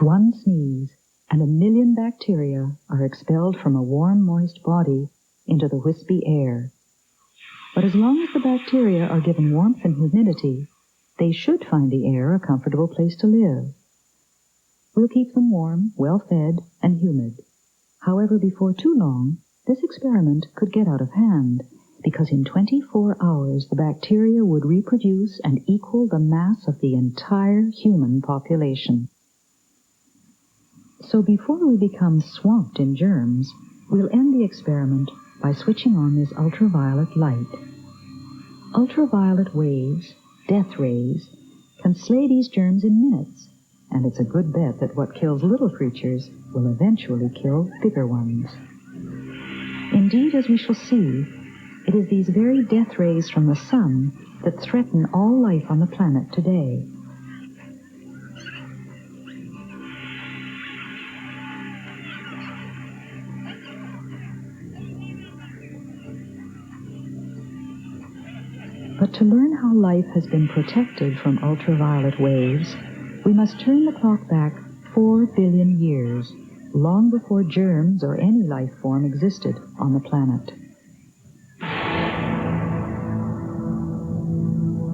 One sneeze, and 1,000,000 bacteria are expelled from a warm, moist body into the wispy air. But as long as the bacteria are given warmth and humidity, they should find the air a comfortable place to live. We'll keep them warm, well-fed, and humid. However, before too long, this experiment could get out of hand, because in 24 hours the bacteria would reproduce and equal the mass of the entire human population. So before we become swamped in germs, we'll end the experiment by switching on this ultraviolet light. Ultraviolet waves, death rays, can slay these germs in minutes, and it's a good bet that what kills little creatures will eventually kill bigger ones. Indeed, as we shall see, it is these very death rays from the sun that threaten all life on the planet today. But to learn how life has been protected from ultraviolet waves, we must turn the clock back 4 billion years, long before germs or any life form existed on the planet.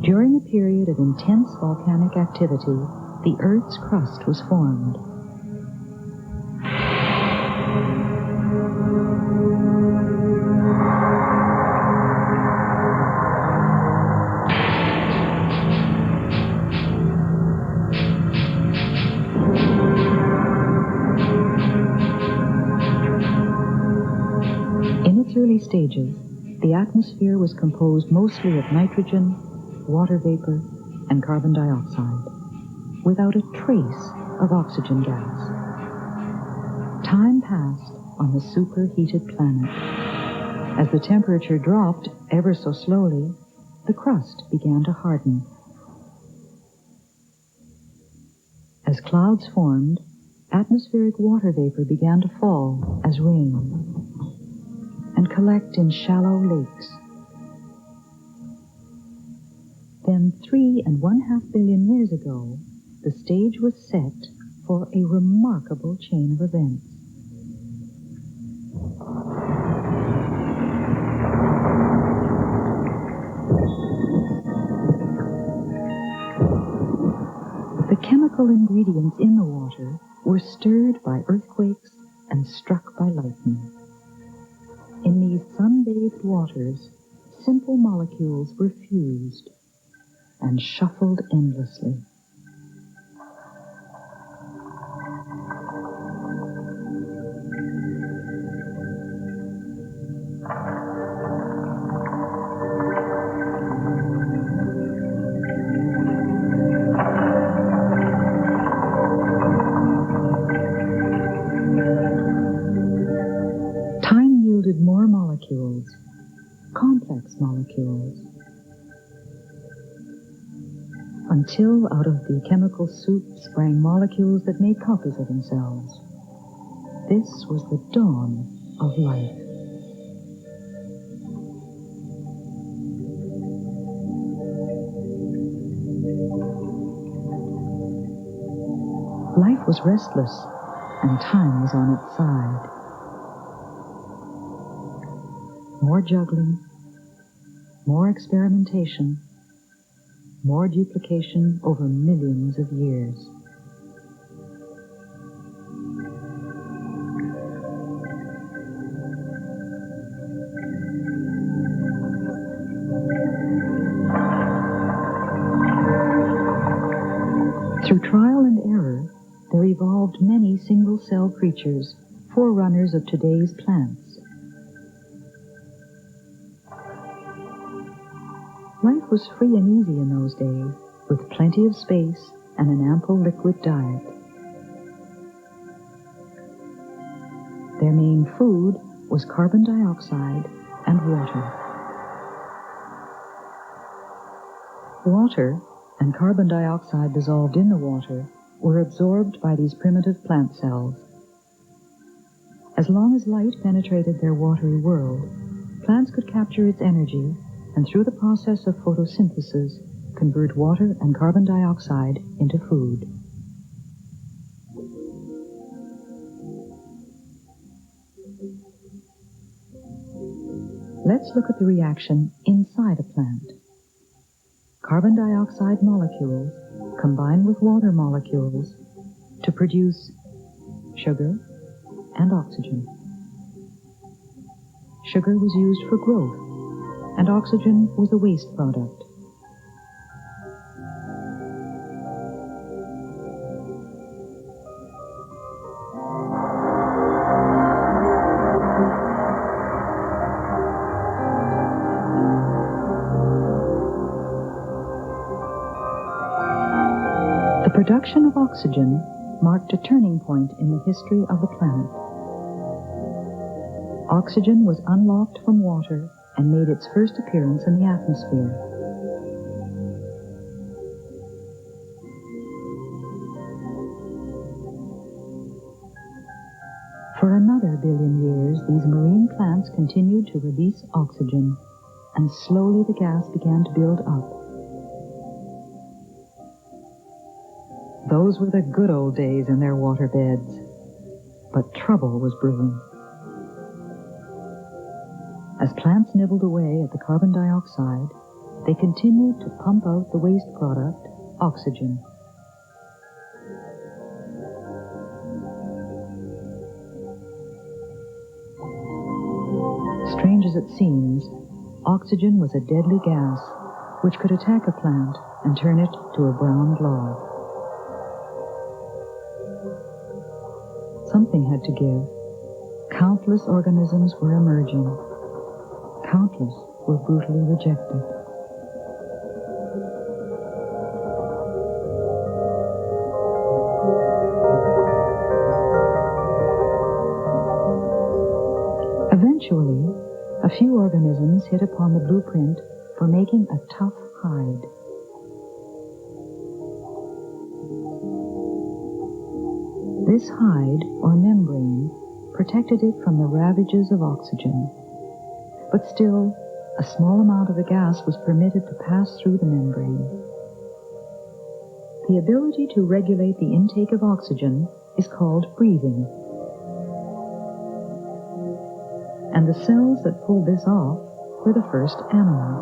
During a period of intense volcanic activity, the Earth's crust was formed. Early stages, the atmosphere was composed mostly of nitrogen, water vapor, and carbon dioxide, without a trace of oxygen gas. Time passed on the superheated planet. As the temperature dropped ever so slowly, the crust began to harden. As clouds formed, atmospheric water vapor began to fall as rain and collect in shallow lakes. Then 3.5 billion years ago, the stage was set for a remarkable chain of events. The chemical ingredients in the water were stirred by earthquakes and struck by lightning. In these sun-bathed waters, simple molecules were fused and shuffled endlessly. More molecules, complex molecules, until out of the chemical soup sprang molecules that made copies of themselves. This was the dawn of life. Life was restless, and time was on its side. More juggling, more experimentation, more duplication over millions of years. Through trial and error, there evolved many single-cell creatures, forerunners of today's plants. Life was free and easy in those days, with plenty of space and an ample liquid diet. Their main food was carbon dioxide and water. Water and carbon dioxide dissolved in the water were absorbed by these primitive plant cells. As long as light penetrated their watery world, plants could capture its energy and through the process of photosynthesis, convert water and carbon dioxide into food. Let's look at the reaction inside a plant. Carbon dioxide molecules combine with water molecules to produce sugar and oxygen. Sugar was used for growth, and oxygen was a waste product. The production of oxygen marked a turning point in the history of the planet. Oxygen was unlocked from water and made its first appearance in the atmosphere. For another billion years, these marine plants continued to release oxygen, and slowly the gas began to build up. Those were the good old days in their water beds, but trouble was brewing. As plants nibbled away at the carbon dioxide, they continued to pump out the waste product, oxygen. Strange as it seems, oxygen was a deadly gas which could attack a plant and turn it to a brown blob. Something had to give. Countless organisms were emerging. Countless were brutally rejected. Eventually, a few organisms hit upon the blueprint for making a tough hide. This hide, or membrane, protected it from the ravages of oxygen. But still, a small amount of the gas was permitted to pass through the membrane. The ability to regulate the intake of oxygen is called breathing. And the cells that pulled this off were the first animals.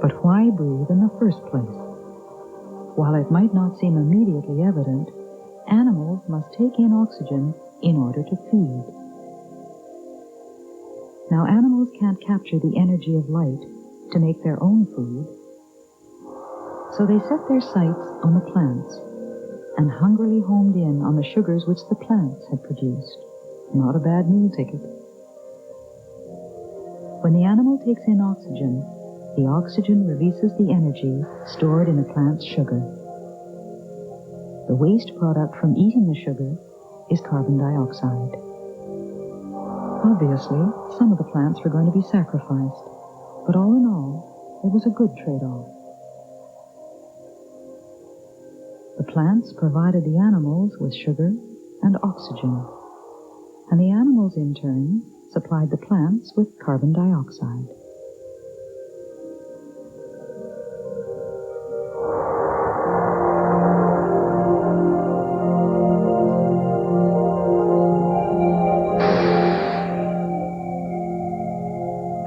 But why breathe in the first place? While it might not seem immediately evident, animals must take in oxygen in order to feed. Now, animals can't capture the energy of light to make their own food, so they set their sights on the plants and hungrily homed in on the sugars which the plants had produced. Not a bad meal ticket. When the animal takes in oxygen, the oxygen releases the energy stored in the plant's sugar. The waste product from eating the sugar is carbon dioxide. Obviously, some of the plants were going to be sacrificed, but all in all, it was a good trade-off. The plants provided the animals with sugar and oxygen, and the animals, in turn, supplied the plants with carbon dioxide.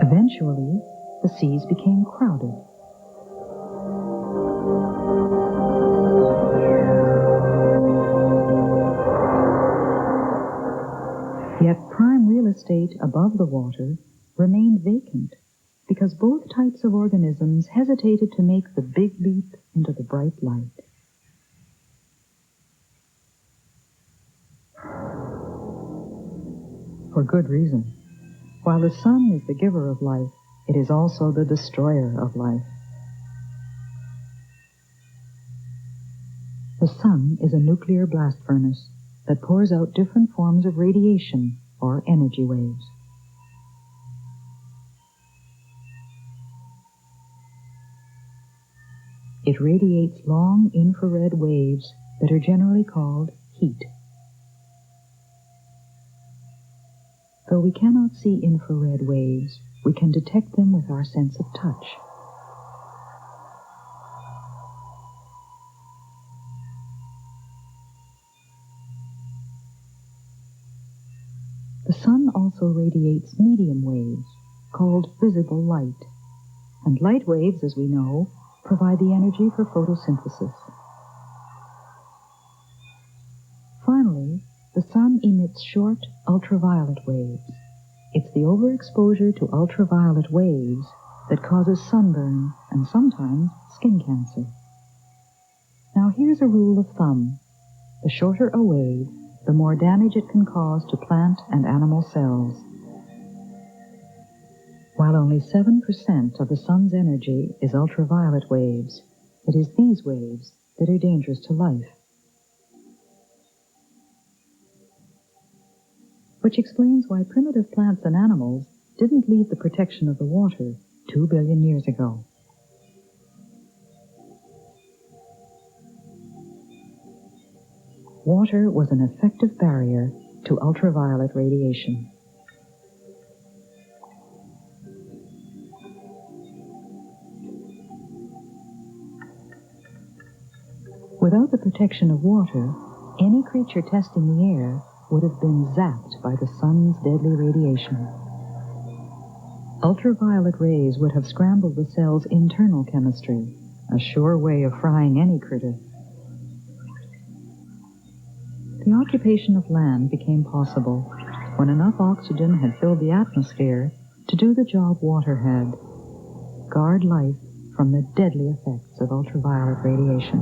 Eventually, the seas became crowded. Yet prime real estate above the water remained vacant because both types of organisms hesitated to make the big leap into the bright light. For good reason. While the sun is the giver of life, it is also the destroyer of life. The sun is a nuclear blast furnace that pours out different forms of radiation, or energy waves. It radiates long infrared waves that are generally called heat. Though we cannot see infrared waves, we can detect them with our sense of touch. The sun also radiates medium waves, called visible light, and light waves, as we know, provide the energy for photosynthesis. Finally, the sun emits short ultraviolet waves. It's the overexposure to ultraviolet waves that causes sunburn and sometimes skin cancer. Now here's a rule of thumb. The shorter a wave, the more damage it can cause to plant and animal cells. While only 7% of the sun's energy is ultraviolet waves, it is these waves that are dangerous to life. Which explains why primitive plants and animals didn't leave the protection of the water 2 billion years ago. Water was an effective barrier to ultraviolet radiation. Without the protection of water, any creature testing the air would have been zapped by the sun's deadly radiation. Ultraviolet rays would have scrambled the cell's internal chemistry, a sure way of frying any critter. The occupation of land became possible when enough oxygen had filled the atmosphere to do the job water had: guard life from the deadly effects of ultraviolet radiation.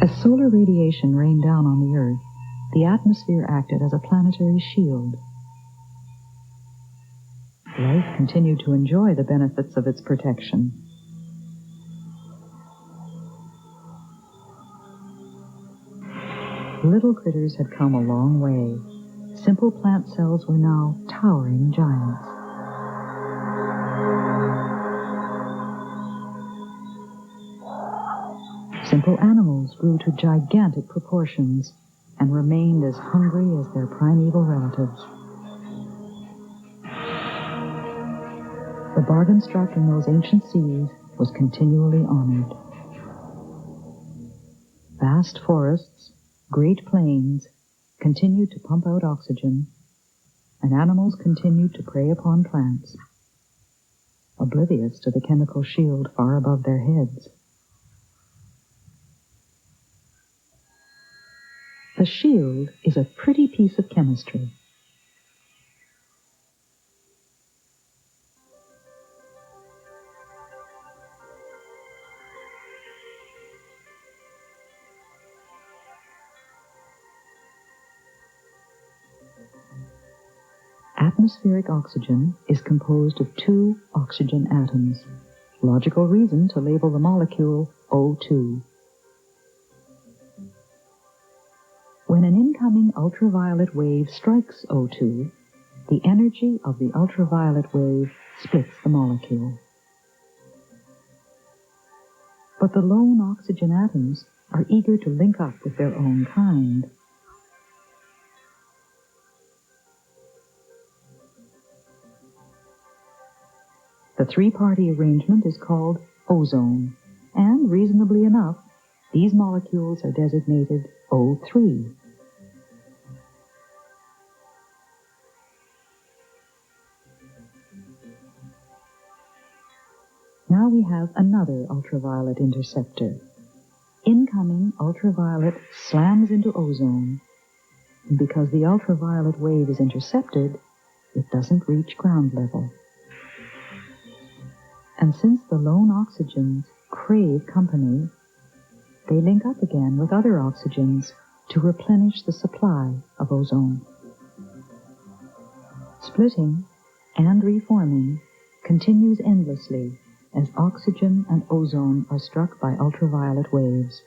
As solar radiation rained down on the Earth, the atmosphere acted as a planetary shield. Life continued to enjoy the benefits of its protection. Little critters had come a long way. Simple plant cells were now towering giants. Simple animals grew to gigantic proportions and remained as hungry as their primeval relatives. The bargain struck in those ancient seas was continually honored. Vast forests, great plains, continued to pump out oxygen, and animals continued to prey upon plants, oblivious to the chemical shield far above their heads. The shield is a pretty piece of chemistry. Atmospheric oxygen is composed of 2 oxygen atoms. Logical reason to label the molecule O2. When an incoming ultraviolet wave strikes O2, the energy of the ultraviolet wave splits the molecule. But the lone oxygen atoms are eager to link up with their own kind. The 3-party arrangement is called ozone, and reasonably enough, these molecules are designated O3. Now we have another ultraviolet interceptor. Incoming ultraviolet slams into ozone, and because the ultraviolet wave is intercepted, it doesn't reach ground level. And since the lone oxygens crave company, they link up again with other oxygens to replenish the supply of ozone. Splitting and reforming continues endlessly as oxygen and ozone are struck by ultraviolet waves.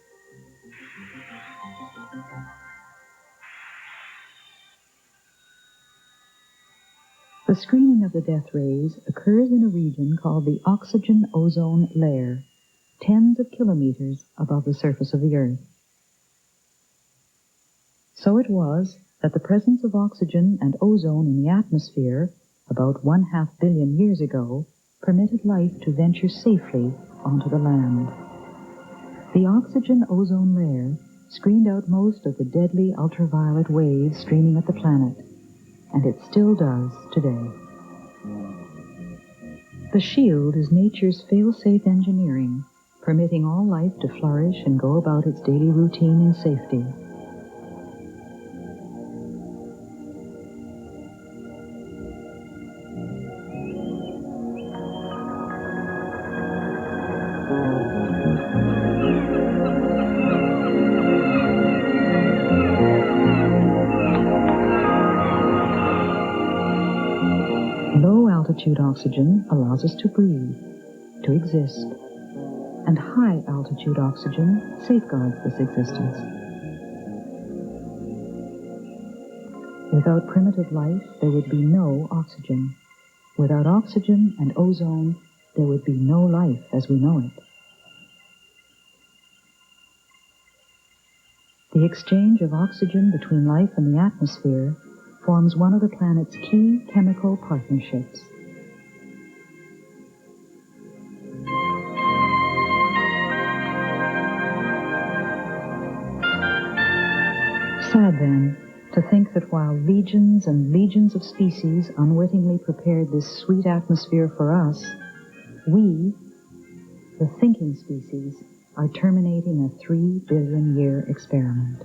The screening of the death rays occurs in a region called the oxygen-ozone layer, tens of kilometers above the surface of the Earth. So it was that the presence of oxygen and ozone in the atmosphere about 1/2 billion years ago, permitted life to venture safely onto the land. The oxygen ozone layer screened out most of the deadly ultraviolet waves streaming at the planet, and it still does today. The shield is nature's fail-safe engineering, permitting all life to flourish and go about its daily routine in safety. Low-altitude oxygen allows us to breathe, to exist, and high-altitude oxygen safeguards this existence. Without primitive life, there would be no oxygen. Without oxygen and ozone, there would be no life as we know it. The exchange of oxygen between life and the atmosphere forms one of the planet's key chemical partnerships. Sad, then, to think that while legions and legions of species unwittingly prepared this sweet atmosphere for us, we, the thinking species, are terminating a 3 billion year experiment.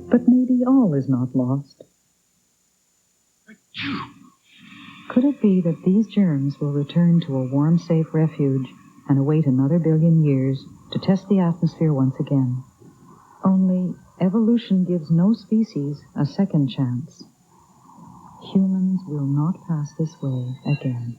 But maybe all is not lost. Could it be that these germs will return to a warm, safe refuge and await another billion years to test the atmosphere once again? Only evolution gives no species a second chance. Humans will not pass this way again.